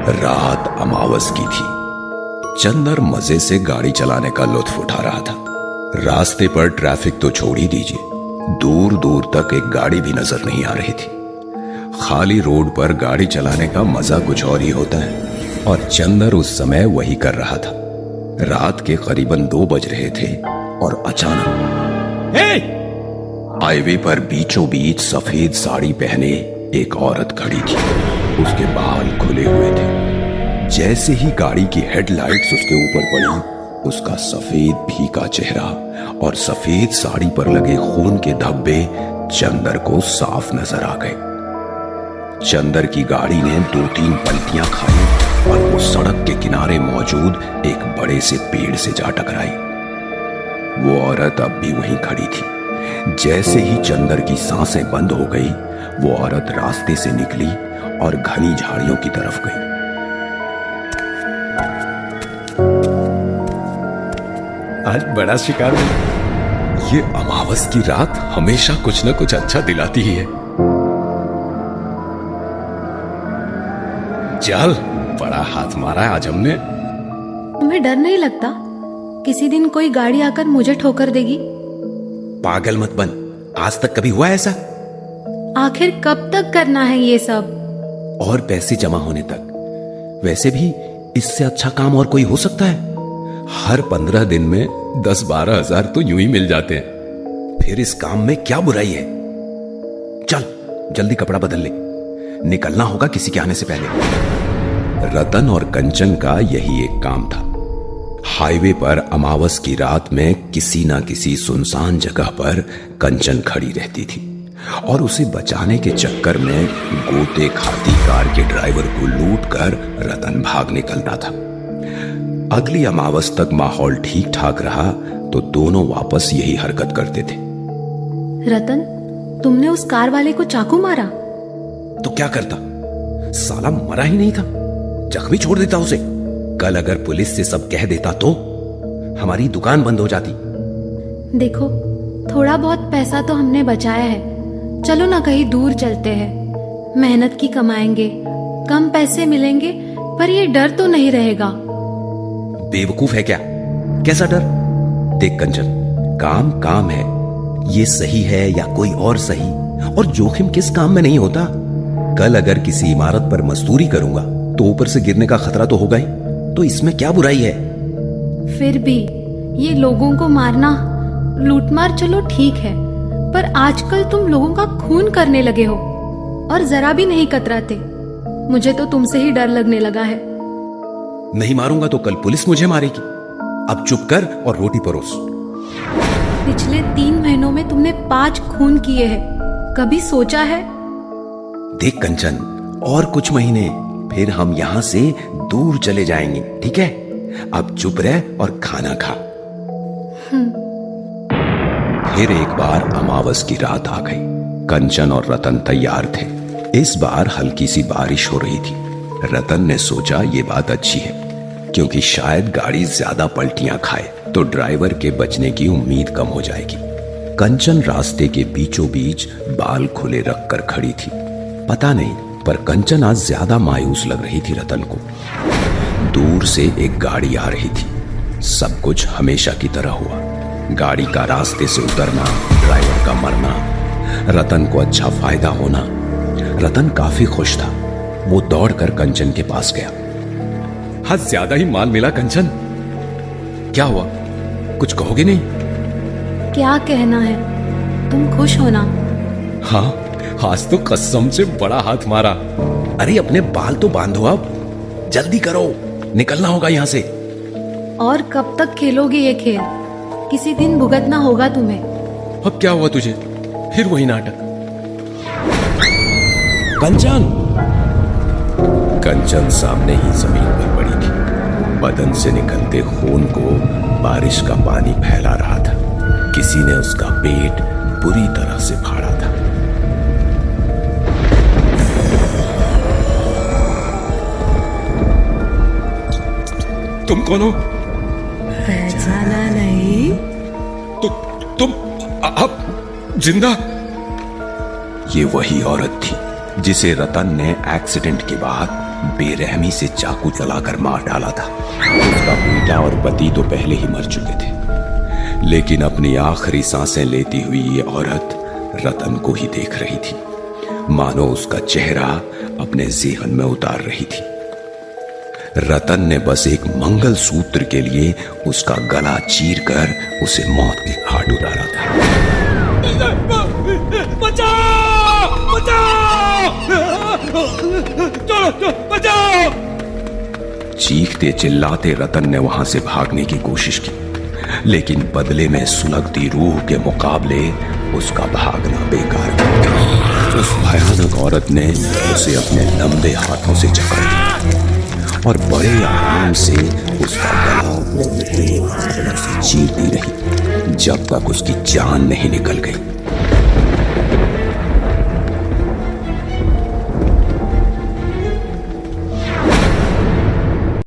रात अमावस की थी। चंदर मजे से गाड़ी चलाने का लुत्फ उठा रहा था। रास्ते पर ट्रैफिक तो छोड़ ही दीजिए, दूर दूर तक एक गाड़ी भी नजर नहीं आ रही थी। खाली रोड पर गाड़ी चलाने का मजा कुछ और ही होता है, और चंदर उस समय वही कर रहा था। रात के करीबन 2 बज रहे थे और अचानक हाईवे पर बीचों बीच सफेद साड़ी पहने एक औरत खड़ी थी। उसके बाल खुले हुए थे। जैसे ही गाड़ी की हेडलाइट्स उसके ऊपर पड़ी, उसका सफेद फीका चेहरा और सफेद साड़ी पर लगे खून के धब्बे चंदर को साफ नजर आ गए। चंदर की गाड़ी ने 2-3 पलटियां खाई और वो सड़क के किनारे मौजूद एक बड़े से पेड़ से जा टकराई। वो औरत अब भी वहीं खड़ी थी। जैसे ही चंदर की सांसें बंद हो गई, वो औरत रास्ते से निकली और घनी झाड़ियों की तरफ गई। आज बड़ा शिकार मिला। ये अमावस की रात हमेशा कुछ न कुछ अच्छा दिलाती ही है। चल, बड़ा हाथ मारा है आज हमने। तुम्हें डर नहीं लगता किसी दिन कोई गाड़ी आकर मुझे ठोकर देगी? पागल मत बन, आज तक कभी हुआ ऐसा? आखिर कब तक करना है ये सब? और पैसे जमा होने तक। वैसे भी इससे अच्छा काम और कोई हो सकता है? हर 15 दिन में 10-12 हजार तो यूं ही मिल जाते हैं। फिर इस काम में क्या बुराई है? चल जल्दी कपड़ा बदल ले, निकलना होगा किसी के आने से पहले। रतन और कंचन का यही एक काम था। हाईवे पर अमावस की रात में किसी ना किसी सुनसान जगह पर कंचन खड़ी रहती थी और उसे बचाने के चक्कर में गोते खाती कार के ड्राइवर को लूटकर रतन भाग निकलता था। अगली अमावस तक माहौल ठीक ठाक रहा तो दोनों वापस यही हरकत करते थे। रतन, तुमने उस कार वाले को चाकू मारा? तो क्या करता, साला मरा ही नहीं था, जख्मी छोड़ देता उसे। कल अगर पुलिस से सब कह देता तो हमारी दुकान बंद हो जाती। देखो, थोड़ा बहुत पैसा तो हमने बचाया है, चलो ना कहीं दूर चलते हैं। मेहनत की कमाएंगे, कम पैसे मिलेंगे, पर ये डर तो नहीं रहेगा। बेवकूफ है क्या? कैसा डर? देख कंचन, काम काम है, ये सही है या कोई और सही, और जोखिम किस काम में नहीं होता। कल अगर किसी इमारत पर मजदूरी करूंगा तो ऊपर से गिरने का खतरा तो होगा ही, तो इसमें क्या बुराई है? फिर भी ये लोगों को मारना, लूटमार चलो ठीक है, पर आजकल तुम लोगों का खून करने लगे हो और जरा भी नहीं कतराते। मुझे तो तुमसे ही डर लगने लगा है। नहीं मारूंगा तो कल पुलिस मुझे मारेगी। अब चुप कर और रोटी परोस। पिछले 3 महीनों में तुमने 5 खून किए हैं, कभी सोचा है? देख कंचन, और कुछ महीने फिर हम यहां से दूर चले जाएंगे, ठीक है? अब चुप रह और खाना खा। फिर एक बार अमावस की रात आ गई। कंचन और रतन तैयार थे। इस बार हल्की सी बारिश हो रही थी। रतन ने सोचा ये बात अच्छी है, क्योंकि शायद गाड़ी ज्यादा पलटियां खाए तो ड्राइवर के बचने की उम्मीद कम हो जाएगी। कंचन रास्ते के बीचों बीच बाल खुले रखकर खड़ी थी। पता नहीं, पर कंचन आज ज्यादा मायूस लग रही थी रतन को। दूर से एक गाड़ी आ रही थी। सब कुछ हमेशा की तरह हुआ। गाड़ी का रास्ते से उतरना, ड्राइवर का मरना, रतन को अच्छा फायदा होना। रतन काफी खुश था। वो दौड़कर कंचन के पास गया। हाँ, ज्यादा ही माल मिला कंचन। क्या हुआ, कुछ कहोगे नहीं? क्या कहना है, तुम खुश हो ना? हाँ, आज तो कसम से बड़ा हाथ मारा। अरे अपने बाल तो बांधो, अब जल्दी करो, निकलना होगा यहाँ से। और कब तक खेलोगे ये खेल? किसी दिन भुगतना होगा तुम्हें। अब क्या हुआ तुझे? फिर वही नाटक। कंचन! कंचन सामने ही जमीन पर पड़ी थी। बदन से निकलते खून को बारिश का पानी फैला रहा था। किसी ने उसका पेट बुरी तरह से फाड़ा था। तुम कौन हो? पहचाना नहीं? तुम आप जिंदा? ये वही औरत थी जिसे रतन ने एक्सीडेंट के बाद बेरहमी से चाकू चलाकर मार डाला था। उसका बेटा और पति तो पहले ही मर चुके थे, लेकिन अपनी आखिरी सांसें लेती हुई ये औरत रतन को ही देख रही थी, मानो उसका चेहरा अपने जेहन में उतार रही थी। रतन ने बस एक मंगल सूत्र के लिए उसका गला चीरकर उसे मौत के घाट उतारा था। बचाओ! बचाओ! चीखते चिल्लाते रतन ने वहां से भागने की कोशिश की, लेकिन बदले में सुलगती रूह के मुकाबले उसका भागना बेकार था। उस भयानक औरत ने उसे अपने लंबे हाथों से जकड़ लिया और बड़े आराम से उसका गला से चीरती रही जब तक उसकी जान नहीं निकल गई।